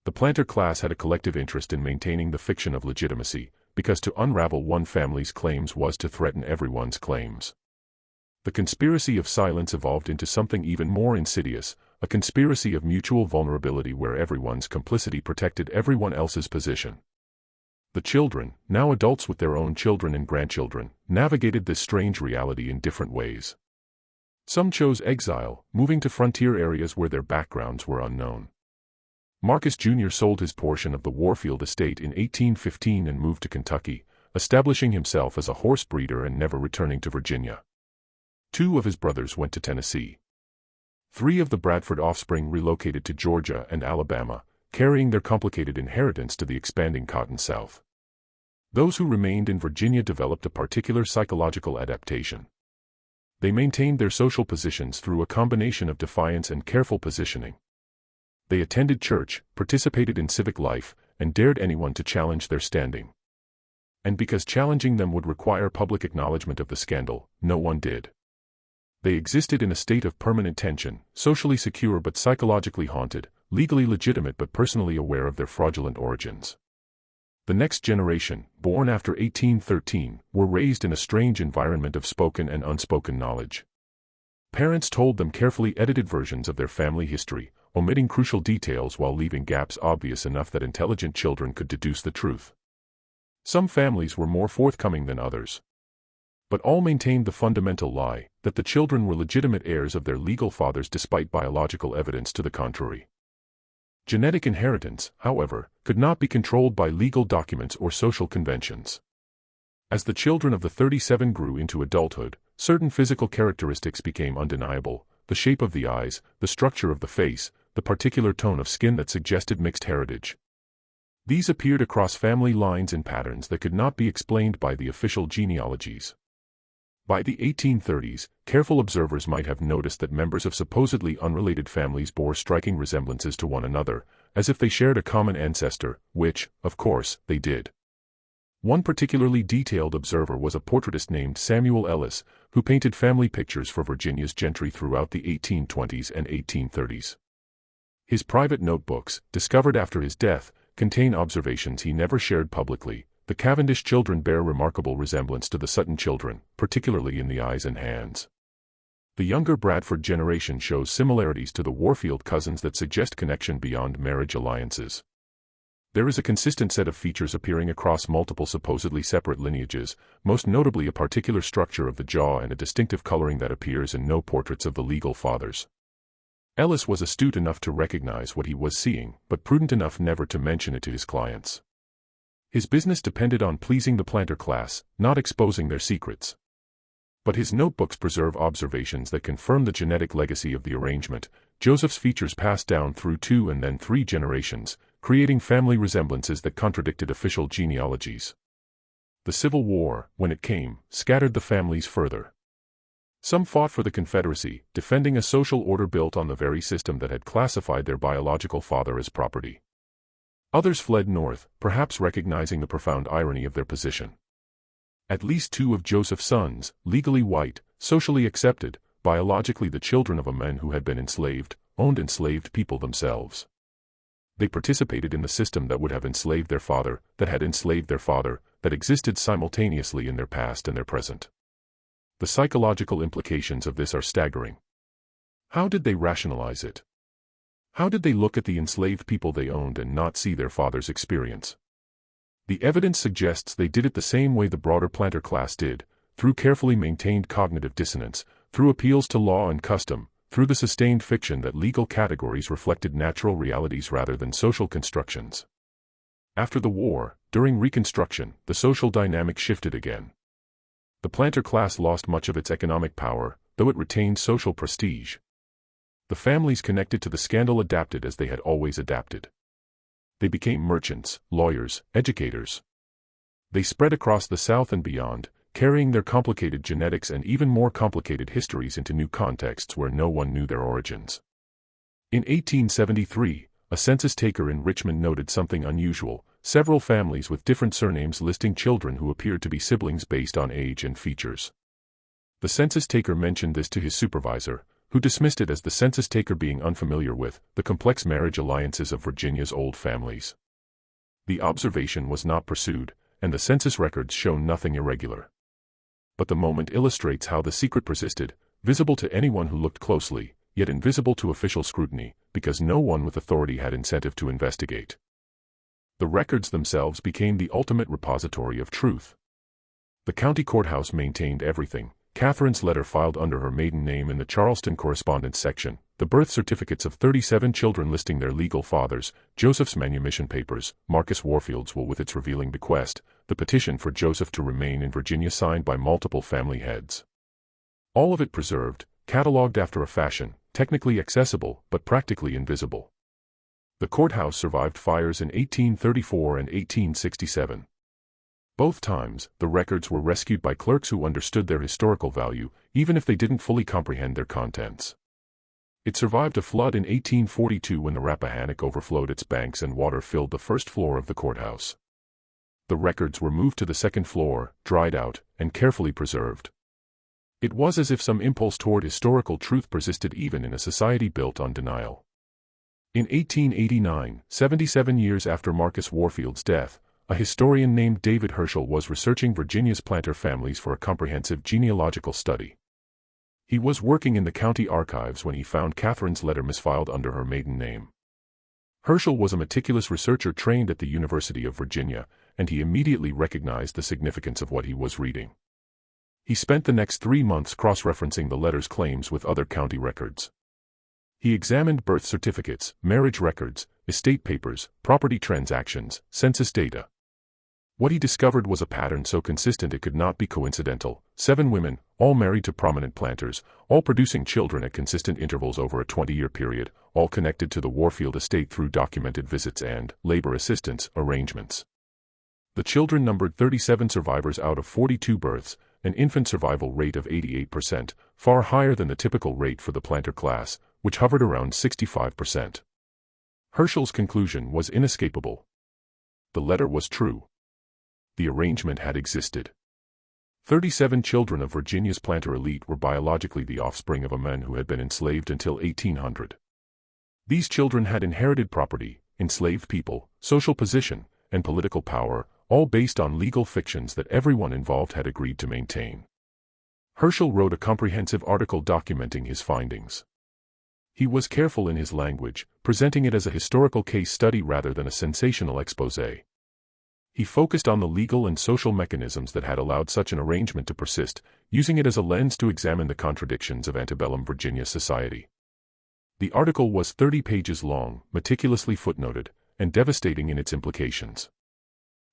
The planter class had a collective interest in maintaining the fiction of legitimacy, because to unravel one family's claims was to threaten everyone's claims. The conspiracy of silence evolved into something even more insidious, a conspiracy of mutual vulnerability where everyone's complicity protected everyone else's position. The children, now adults with their own children and grandchildren, navigated this strange reality in different ways. Some chose exile, moving to frontier areas where their backgrounds were unknown. Marcus Jr. sold his portion of the Warfield estate in 1815 and moved to Kentucky, establishing himself as a horse breeder and never returning to Virginia. 2 of his brothers went to Tennessee. 3 of the Bradford offspring relocated to Georgia and Alabama, carrying their complicated inheritance to the expanding Cotton South. Those who remained in Virginia developed a particular psychological adaptation. They maintained their social positions through a combination of defiance and careful positioning. They attended church, participated in civic life, and dared anyone to challenge their standing. And because challenging them would require public acknowledgement of the scandal, no one did. They existed in a state of permanent tension, socially secure but psychologically haunted, legally legitimate but personally aware of their fraudulent origins. The next generation, born after 1813, were raised in a strange environment of spoken and unspoken knowledge. Parents told them carefully edited versions of their family history, omitting crucial details while leaving gaps obvious enough that intelligent children could deduce the truth. Some families were more forthcoming than others. But all maintained the fundamental lie, that the children were legitimate heirs of their legal fathers despite biological evidence to the contrary. Genetic inheritance, however, could not be controlled by legal documents or social conventions. As the children of the 37 grew into adulthood, certain physical characteristics became undeniable: the shape of the eyes, the structure of the face, the particular tone of skin that suggested mixed heritage. These appeared across family lines in patterns that could not be explained by the official genealogies. By the 1830s, careful observers might have noticed that members of supposedly unrelated families bore striking resemblances to one another, as if they shared a common ancestor, which, of course, they did. One particularly detailed observer was a portraitist named Samuel Ellis, who painted family pictures for Virginia's gentry throughout the 1820s and 1830s. His private notebooks, discovered after his death, contain observations he never shared publicly. The Cavendish children bear remarkable resemblance to the Sutton children, particularly in the eyes and hands. The younger Bradford generation shows similarities to the Warfield cousins that suggest connection beyond marriage alliances. There is a consistent set of features appearing across multiple supposedly separate lineages, most notably a particular structure of the jaw and a distinctive coloring that appears in no portraits of the legal fathers. Ellis was astute enough to recognize what he was seeing, but prudent enough never to mention it to his clients. His business depended on pleasing the planter class, not exposing their secrets. But his notebooks preserve observations that confirm the genetic legacy of the arrangement. Joseph's features passed down through 2 and then 3 generations, creating family resemblances that contradicted official genealogies. The Civil War, when it came, scattered the families further. Some fought for the Confederacy, defending a social order built on the very system that had classified their biological father as property. Others fled north, perhaps recognizing the profound irony of their position. At least 2 of Joseph's sons, legally white, socially accepted, biologically the children of a man who had been enslaved, owned enslaved people themselves. They participated in the system that would have enslaved their father, that had enslaved their father, that existed simultaneously in their past and their present. The psychological implications of this are staggering. How did they rationalize it? How did they look at the enslaved people they owned and not see their father's experience? The evidence suggests they did it the same way the broader planter class did, through carefully maintained cognitive dissonance, through appeals to law and custom, through the sustained fiction that legal categories reflected natural realities rather than social constructions. After the war, during Reconstruction, the social dynamic shifted again. The planter class lost much of its economic power, though it retained social prestige. The families connected to the scandal adapted as they had always adapted. They became merchants, lawyers, educators. They spread across the South and beyond, carrying their complicated genetics and even more complicated histories into new contexts where no one knew their origins. In 1873, a census taker in Richmond noted something unusual: several families with different surnames listing children who appeared to be siblings based on age and features. The census taker mentioned this to his supervisor, who dismissed it as the census taker being unfamiliar with the complex marriage alliances of Virginia's old families. The observation was not pursued, and the census records show nothing irregular. But the moment illustrates how the secret persisted, visible to anyone who looked closely, yet invisible to official scrutiny, because no one with authority had incentive to investigate. The records themselves became the ultimate repository of truth. The county courthouse maintained everything: Catherine's letter filed under her maiden name in the Charleston correspondence section, the birth certificates of 37 children listing their legal fathers, Joseph's manumission papers, Marcus Warfield's will with its revealing bequest, the petition for Joseph to remain in Virginia signed by multiple family heads. All of it preserved, catalogued after a fashion, technically accessible but practically invisible. The courthouse survived fires in 1834 and 1867. Both times, the records were rescued by clerks who understood their historical value, even if they didn't fully comprehend their contents. It survived a flood in 1842 when the Rappahannock overflowed its banks and water filled the first floor of the courthouse. The records were moved to the second floor, dried out, and carefully preserved. It was as if some impulse toward historical truth persisted even in a society built on denial. In 1889, 77 years after Marcus Warfield's death, a historian named David Herschel was researching Virginia's planter families for a comprehensive genealogical study. He was working in the county archives when he found Catherine's letter misfiled under her maiden name. Herschel was a meticulous researcher trained at the University of Virginia, and he immediately recognized the significance of what he was reading. He spent the next 3 months cross-referencing the letter's claims with other county records. He examined birth certificates, marriage records, estate papers, property transactions, census data. What he discovered was a pattern so consistent it could not be coincidental: 7 women, all married to prominent planters, all producing children at consistent intervals over a 20-year period, all connected to the Warfield estate through documented visits and labor assistance arrangements. The children numbered 37 survivors out of 42 births, an infant survival rate of 88%, far higher than the typical rate for the planter class, which hovered around 65%. Herschel's conclusion was inescapable. The letter was true. The arrangement had existed. 37 children of Virginia's planter elite were biologically the offspring of a man who had been enslaved until 1800. These children had inherited property, enslaved people, social position, and political power, all based on legal fictions that everyone involved had agreed to maintain. Herschel wrote a comprehensive article documenting his findings. He was careful in his language, presenting it as a historical case study rather than a sensational exposé. He focused on the legal and social mechanisms that had allowed such an arrangement to persist, using it as a lens to examine the contradictions of antebellum Virginia society. The article was 30 pages long, meticulously footnoted, and devastating in its implications.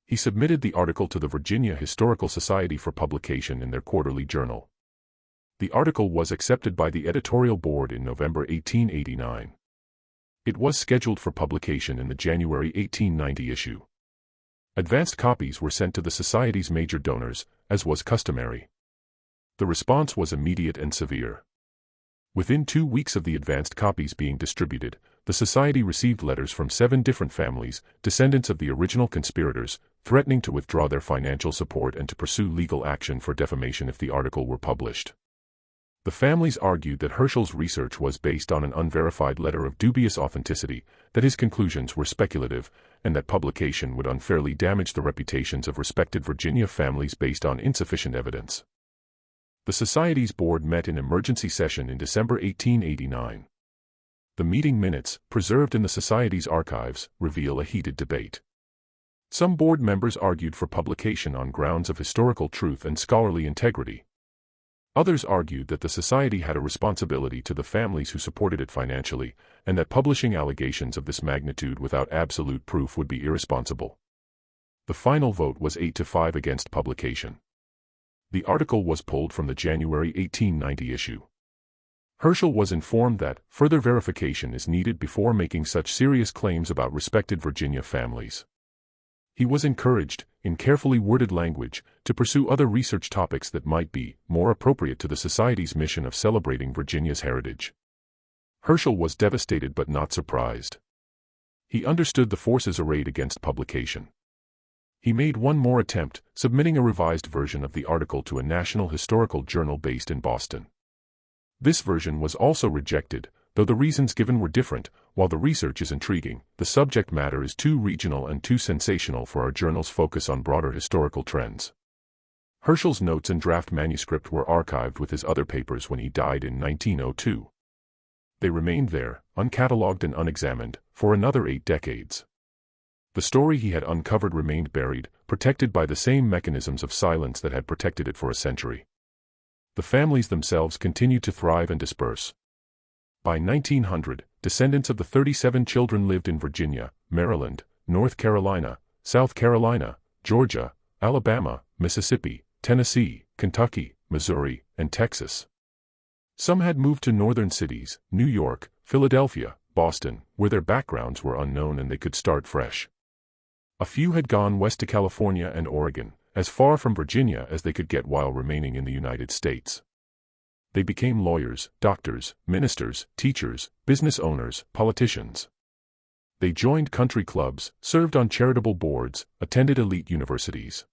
He submitted the article to the Virginia Historical Society for publication in their quarterly journal. The article was accepted by the editorial board in November 1889. It was scheduled for publication in the January 1890 issue. Advanced copies were sent to the Society's major donors, as was customary. The response was immediate and severe. Within 2 weeks of the advanced copies being distributed, the Society received letters from 7 different families, descendants of the original conspirators, threatening to withdraw their financial support and to pursue legal action for defamation if the article were published. The families argued that Herschel's research was based on an unverified letter of dubious authenticity, that his conclusions were speculative, and that publication would unfairly damage the reputations of respected Virginia families based on insufficient evidence. The Society's board met in emergency session in December 1889. The meeting minutes, preserved in the Society's archives, reveal a heated debate. Some board members argued for publication on grounds of historical truth and scholarly integrity. Others argued that the Society had a responsibility to the families who supported it financially, and that publishing allegations of this magnitude without absolute proof would be irresponsible. The final vote was 8-5 against publication. The article was pulled from the January 1890 issue. Herschel was informed that further verification is needed before making such serious claims about respected Virginia families. He was encouraged, in carefully worded language, to pursue other research topics that might be more appropriate to the Society's mission of celebrating Virginia's heritage. Herschel was devastated but not surprised. He understood the forces arrayed against publication. He made one more attempt, submitting a revised version of the article to a national historical journal based in Boston. This version was also rejected, though the reasons given were different. While the research is intriguing, the subject matter is too regional and too sensational for our journal's focus on broader historical trends. Herschel's notes and draft manuscript were archived with his other papers when he died in 1902. They remained there, uncatalogued and unexamined, for another 8 decades. The story he had uncovered remained buried, protected by the same mechanisms of silence that had protected it for a century. The families themselves continued to thrive and disperse. By 1900, descendants of the 37 children lived in Virginia, Maryland, North Carolina, South Carolina, Georgia, Alabama, Mississippi, Tennessee, Kentucky, Missouri, and Texas. Some had moved to northern cities, New York, Philadelphia, Boston, where their backgrounds were unknown and they could start fresh. A few had gone west to California and Oregon, as far from Virginia as they could get while remaining in the United States. They became lawyers, doctors, ministers, teachers, business owners, politicians. They joined country clubs, served on charitable boards, attended elite universities.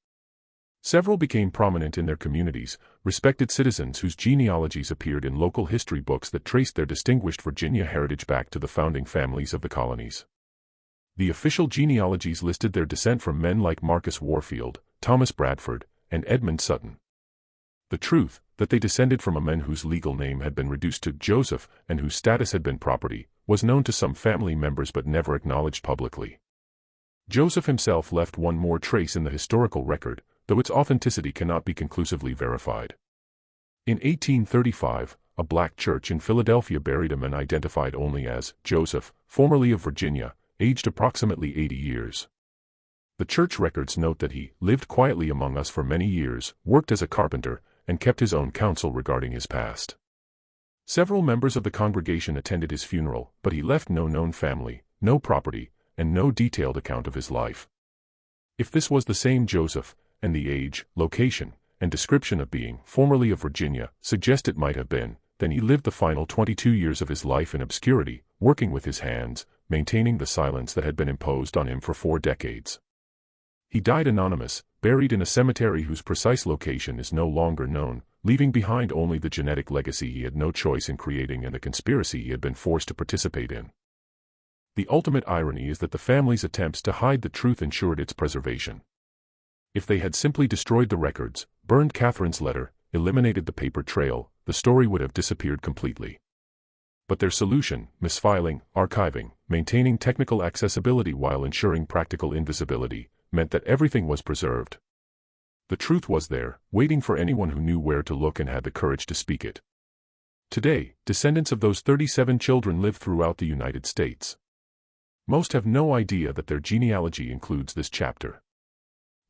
Several became prominent in their communities, respected citizens whose genealogies appeared in local history books that traced their distinguished Virginia heritage back to the founding families of the colonies. The official genealogies listed their descent from men like Marcus Warfield, Thomas Bradford, and Edmund Sutton. The truth, that they descended from a man whose legal name had been reduced to Joseph and whose status had been property, was known to some family members but never acknowledged publicly. Joseph himself left one more trace in the historical record, though its authenticity cannot be conclusively verified. In 1835, a black church in Philadelphia buried a man identified only as Joseph, formerly of Virginia, aged approximately 80 years. The church records note that he lived quietly among us for many years, worked as a carpenter, and kept his own counsel regarding his past. Several members of the congregation attended his funeral, but he left no known family, no property, and no detailed account of his life. If this was the same Joseph, and the age, location, and description of being formerly of Virginia suggest it might have been, then he lived the final 22 years of his life in obscurity, working with his hands, maintaining the silence that had been imposed on him for 4 decades. He died anonymous, buried in a cemetery whose precise location is no longer known, leaving behind only the genetic legacy he had no choice in creating and the conspiracy he had been forced to participate in. The ultimate irony is that the family's attempts to hide the truth ensured its preservation. If they had simply destroyed the records, burned Catherine's letter, eliminated the paper trail, the story would have disappeared completely. But their solution, misfiling, archiving, maintaining technical accessibility while ensuring practical invisibility, meant that everything was preserved. The truth was there, waiting for anyone who knew where to look and had the courage to speak it. Today, descendants of those 37 children live throughout the United States. Most have no idea that their genealogy includes this chapter.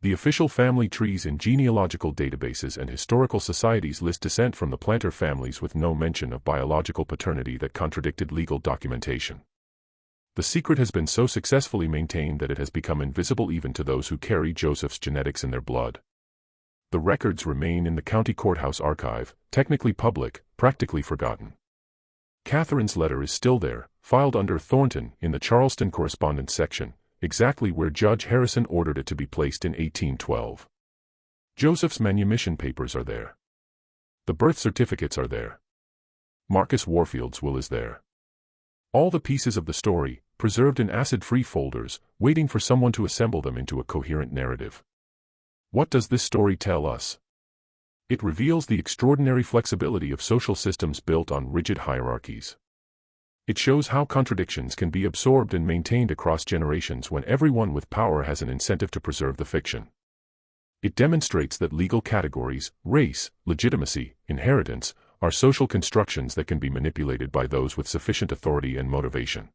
The official family trees in genealogical databases and historical societies list descent from the planter families with no mention of biological paternity that contradicted legal documentation. The secret has been so successfully maintained that it has become invisible even to those who carry Joseph's genetics in their blood. The records remain in the county courthouse archive, technically public, practically forgotten. Catherine's letter is still there, filed under Thornton in the Charleston correspondence section, exactly where Judge Harrison ordered it to be placed in 1812. Joseph's manumission papers are there. The birth certificates are there. Marcus Warfield's will is there. All the pieces of the story, preserved in acid-free folders, waiting for someone to assemble them into a coherent narrative. What does this story tell us? It reveals the extraordinary flexibility of social systems built on rigid hierarchies. It shows how contradictions can be absorbed and maintained across generations when everyone with power has an incentive to preserve the fiction. It demonstrates that legal categories, race, legitimacy, inheritance, are social constructions that can be manipulated by those with sufficient authority and motivation.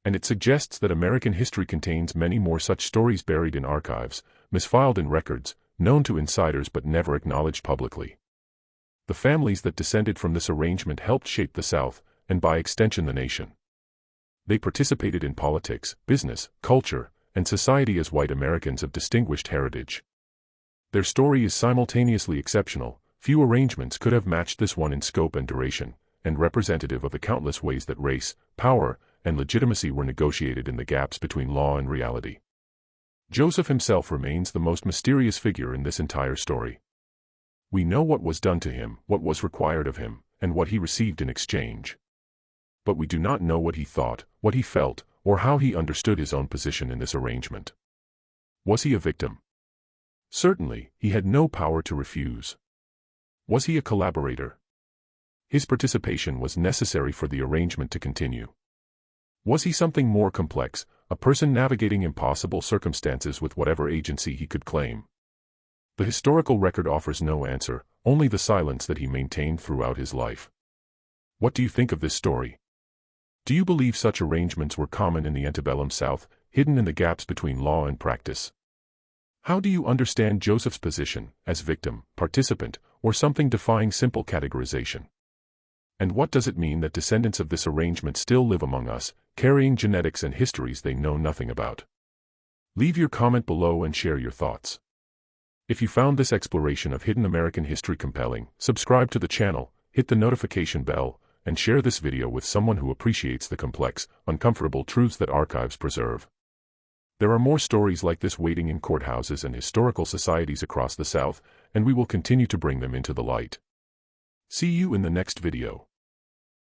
And it suggests that American history contains many more such stories buried in archives, misfiled in records, known to insiders but never acknowledged publicly. The families that descended from this arrangement helped shape the South, and by extension the nation. They participated in politics, business, culture, and society as white Americans of distinguished heritage. Their story is simultaneously exceptional. Few arrangements could have matched this one in scope and duration, and representative of the countless ways that race, power, and legitimacy were negotiated in the gaps between law and reality. Joseph himself remains the most mysterious figure in this entire story. We know what was done to him, what was required of him, and what he received in exchange. But we do not know what he thought, what he felt, or how he understood his own position in this arrangement. Was he a victim? Certainly, he had no power to refuse. Was he a collaborator? His participation was necessary for the arrangement to continue. Was he something more complex, a person navigating impossible circumstances with whatever agency he could claim? The historical record offers no answer, only the silence that he maintained throughout his life. What do you think of this story? Do you believe such arrangements were common in the antebellum South, hidden in the gaps between law and practice? How do you understand Joseph's position, as victim, participant, or something defying simple categorization? And what does it mean that descendants of this arrangement still live among us, carrying genetics and histories they know nothing about? Leave your comment below and share your thoughts. If you found this exploration of hidden American history compelling, subscribe to the channel, hit the notification bell, and share this video with someone who appreciates the complex, uncomfortable truths that archives preserve. There are more stories like this waiting in courthouses and historical societies across the South, and we will continue to bring them into the light. See you in the next video.